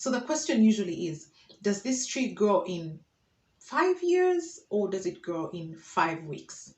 So the question usually is, does this tree grow in 5 years or does it grow in 5 weeks?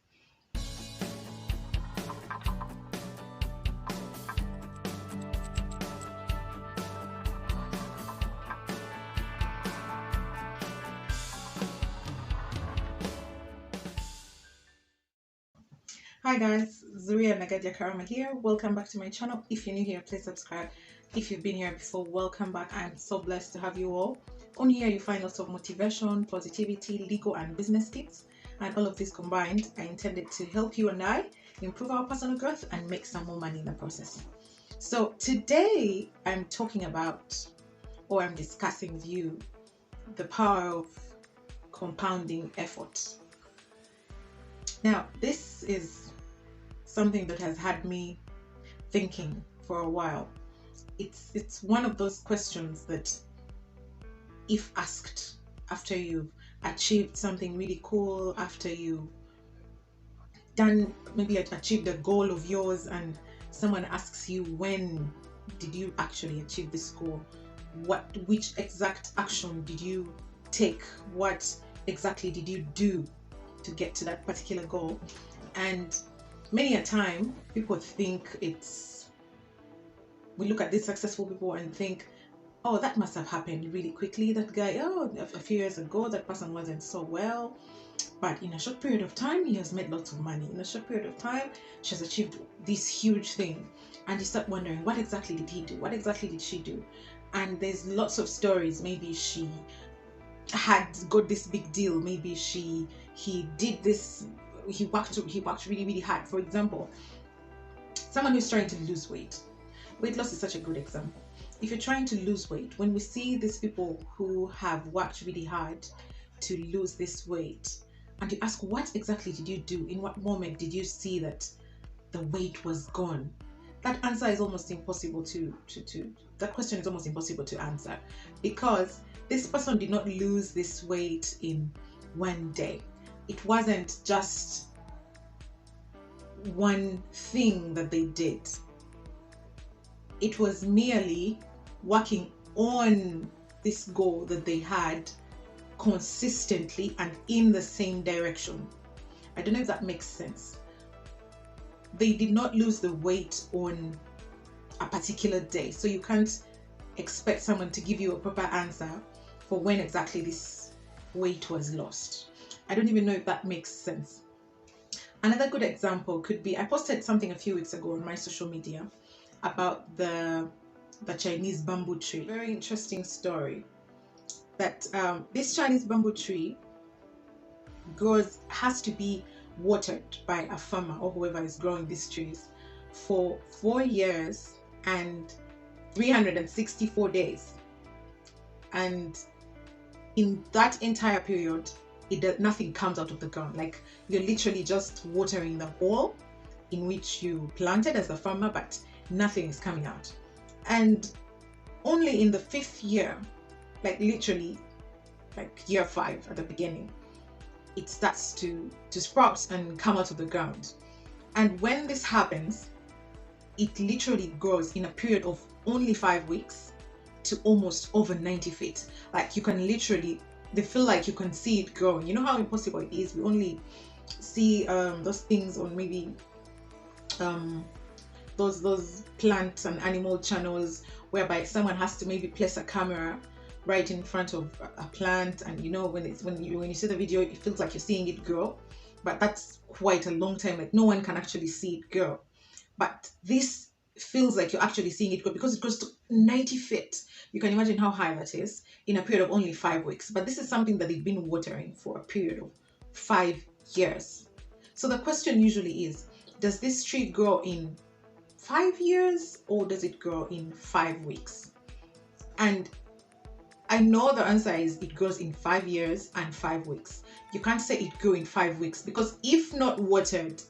Hi guys, Zuria Nagadia Karama here. Welcome back to my channel. If you're new here, please subscribe. If you've been here before, welcome back. I'm so blessed to have you all. On here you find lots of motivation, positivity, legal and business tips, and all of this combined are intended to help you and I improve our personal growth and make some more money in the process. So today I'm talking about, or I'm discussing with you, the power of compounding effort. Now this is something that has had me thinking for a while. It's one of those questions that, if asked after you've achieved something really cool, after you've done, maybe achieved a goal of yours, and someone asks you, when did you actually achieve this goal? Which exact action did you take? What exactly did you do to get to that particular goal? And many a time people think we look at these successful people and think, oh, that must have happened really quickly. That guy, oh, a few years ago, that person wasn't so well, but in a short period of time, he has made lots of money. In a short period of time, she has achieved this huge thing. And you start wondering, what exactly did he do? What exactly did she do? And there's lots of stories. Maybe she got this big deal. Maybe he did this. He worked really, really hard. For example, someone who's trying to lose weight. Weight loss is such a good example. If you're trying to lose weight, when we see these people who have worked really hard to lose this weight, and you ask, what exactly did you do? In what moment did you see that the weight was gone? That answer is almost impossible that question is almost impossible to answer, because this person did not lose this weight in one day. It wasn't just one thing that they did. It was merely working on this goal that they had consistently and in the same direction. I don't know if that makes sense. They did not lose the weight on a particular day. So you can't expect someone to give you a proper answer for when exactly this weight was lost. I don't even know if that makes sense. Another good example could be, I posted something a few weeks ago on my social media about the Chinese bamboo tree. Very interesting story. That this Chinese bamboo tree has to be watered by a farmer or whoever is growing these trees for 4 years and 364 days. And in that entire period, nothing comes out of the ground. Like, you're literally just watering the hole in which you planted as a farmer, but nothing is coming out. And only in the 5th year, like literally like year 5 at the beginning, it starts to sprout and come out of the ground. And when this happens, it literally grows in a period of only 5 weeks to almost over 90 feet. Like, you can literally, they feel like you can see it growing. You know how impossible it is. We only see those things on maybe those plant and animal channels, whereby someone has to maybe place a camera right in front of a plant, and you know, when you see the video, it feels like you're seeing it grow, but that's quite a long time. Like, no one can actually see it grow, but this feels like you're actually seeing it grow because it goes to 90 feet. You can imagine how high that is in a period of only 5 weeks. But this is something that they've been watering for a period of 5 years. So the question usually is, does this tree grow in 5 years or does it grow in 5 weeks? And I know the answer is it grows in 5 years and 5 weeks. You can't say it grew in 5 weeks, because if not watered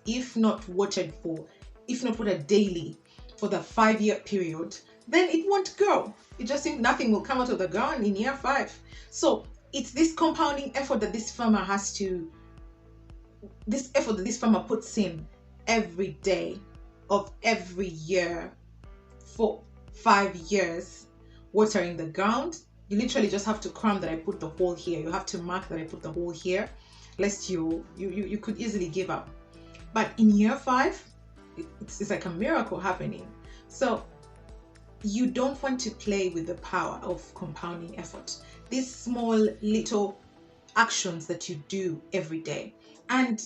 daily for the 5-year period, then it won't grow. It just seems nothing will come out of the ground in year 5. So it's this compounding effort that this farmer puts in every day of every year for 5 years, watering the ground, You literally just have to cram that I put the hole here. You have to mark that I put the hole here, lest you could easily give up. But in year 5, it's like a miracle happening. So you don't want to play with the power of compounding effort. These small little actions that you do every day. And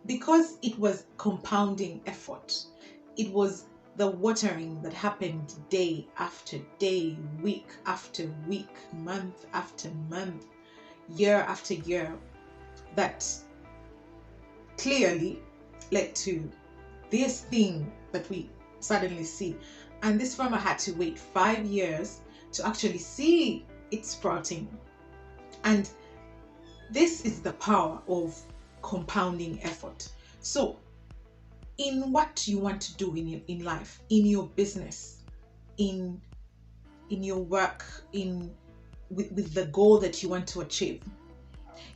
because it was compounding effort, it was the watering that happened day after day, week after week, month after month, year after year, that clearly led to this thing that we suddenly see. And this farmer had to wait 5 years to actually see it sprouting. And this is the power of compounding effort. So in what you want to do in life, in your business, in your work, with the goal that you want to achieve,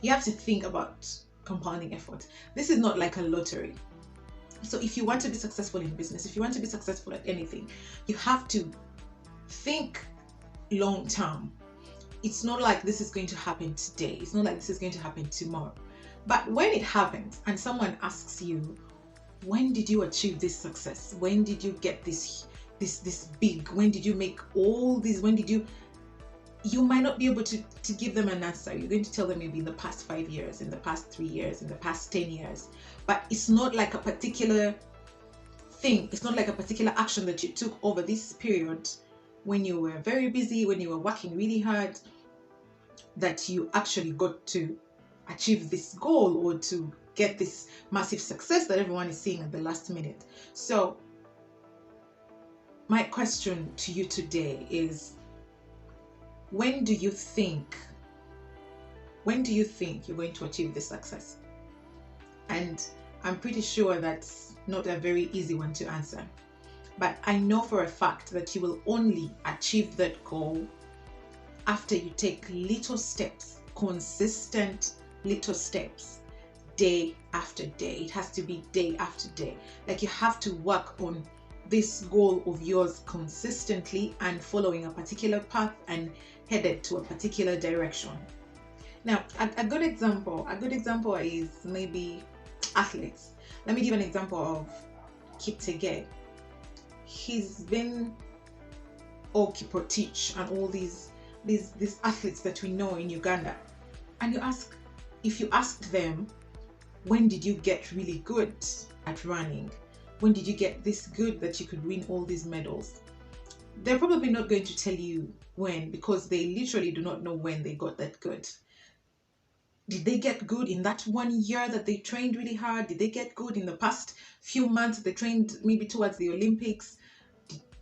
you have to think about compounding effort. This is not like a lottery. So if you want to be successful in business, if you want to be successful at anything, you have to think long term. It's not like this is going to happen today. It's not like this is going to happen tomorrow. But when it happens and someone asks you, when did you achieve this success? When did you get this big? When did you make all these? When did you might not be able to give them an answer. You're going to tell them maybe in the past 5 years, in the past 3 years, in the past 10 years. But it's not like a particular thing. It's not like a particular action that you took over this period when you were very busy, when you were working really hard, that you actually got to achieve this goal or to get this massive success that everyone is seeing at the last minute. So my question to you today is, when do you think you're going to achieve this success? And I'm pretty sure that's not a very easy one to answer. But I know for a fact that you will only achieve that goal after you take little steps, consistent little steps, day after day. It has to be day after day. Like, you have to work on this goal of yours consistently and following a particular path and headed to a particular direction. Now, a good example is maybe athletes. Let me give an example of Kipchoge. He's been, or Kiprotich, and all these athletes that we know in Uganda. And if you ask them, when did you get really good at running? When did you get this good that you could win all these medals? They're probably not going to tell you when, because they literally do not know when they got that good. Did they get good in that 1 year that they trained really hard? Did they get good in the past few months they trained maybe towards the Olympics?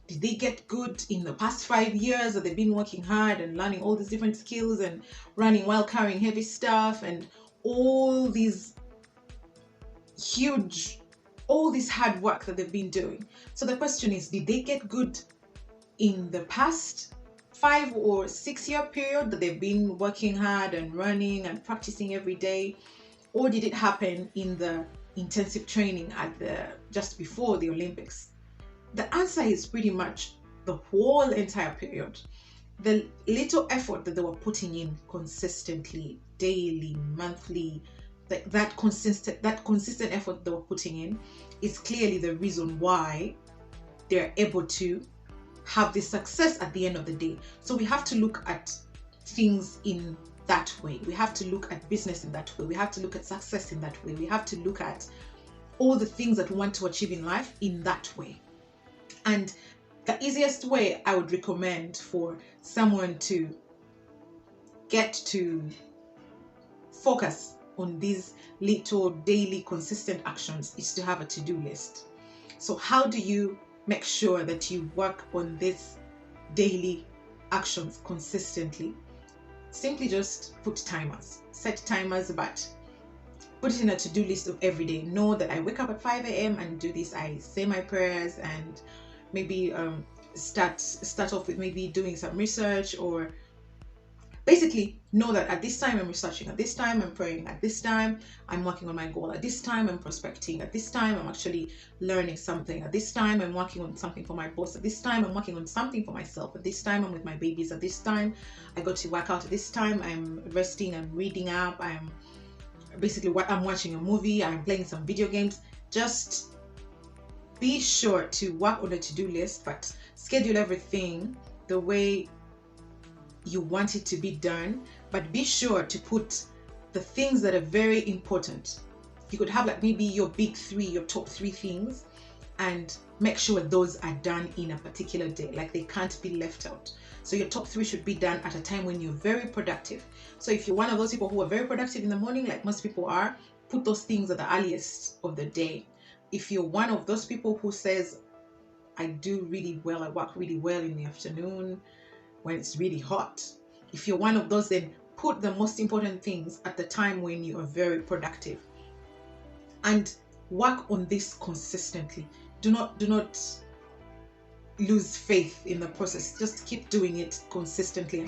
Did they get good in the past 5 years that they've been working hard and learning all these different skills and running while carrying heavy stuff and all this hard work that they've been doing? So the question is, did they get good in the past 5 or 6 year period that they've been working hard and running and practicing every day? Or did it happen in the intensive training just before the Olympics? The answer is pretty much the whole entire period. The little effort that they were putting in consistently, daily, monthly, that consistent effort they were putting in is clearly the reason why they're able to have this success at the end of the day. So we have to look at things in that way. We have to look at business in that way. We have to look at success in that way. We have to look at all the things that we want to achieve in life in that way. And the easiest way I would recommend for someone to get to focus on these little daily consistent actions is to have a to-do list. So how do you make sure that you work on these daily actions consistently? Simply just put timers. Set timers, but put it in a to-do list of every day. Know that I wake up at 5 a.m. and do this. I say my prayers and maybe start off with maybe doing some research or basically know that at this time I'm researching, at this time I'm praying, at this time I'm working on my goal, at this time I'm prospecting, at this time I'm actually learning something, at this time I'm working on something for my boss, at this time I'm working on something for myself, at this time I'm with my babies, at this time I go to work out, at this time I'm resting, I'm reading up, I'm watching a movie, I'm playing some video games. Just be sure to work on a to-do list, but schedule everything the way you want it to be done, but be sure to put the things that are very important. You could have like maybe your big three, your top three things, and make sure those are done in a particular day, like they can't be left out. So your top three should be done at a time when you're very productive. So if you're one of those people who are very productive in the morning, like most people are, put those things at the earliest of the day. If you're one of those people who says, I do really well, I work really well in the afternoon, when it's really hot. If you're one of those, then put the most important things at the time when you are very productive, and work on this consistently. Do not lose faith in the process. Just keep doing it consistently,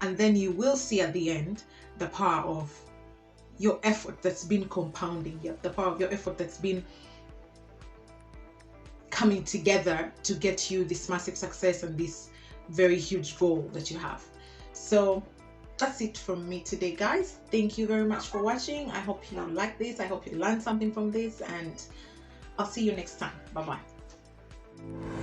and then you will see at the end the power of your effort that's been compounding, the power of your effort that's been coming together to get you this massive success and this very huge goal that you have. So that's it from me today, guys. Thank you very much for watching. I hope you like this, I hope you learned something from this, and I'll see you next time. Bye bye.